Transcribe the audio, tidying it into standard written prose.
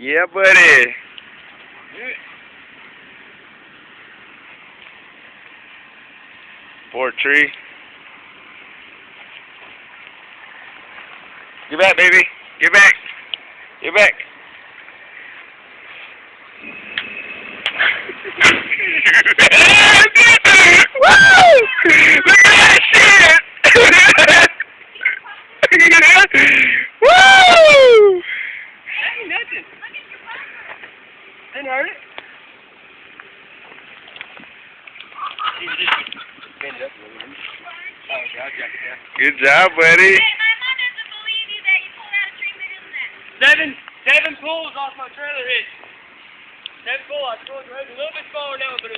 Yeah, buddy. Poor tree. Get back, baby. Get back. Get back. Woo! Look at that shit! Woo! Hey, nothing. Didn't hurt it. Oh, gotcha. Good job, buddy. Hey, my mom doesn't believe you that you pulled out a tree bigger than that. Seven pulls off my trailer hitch. 7 pull, I pulled a little bit smaller now, but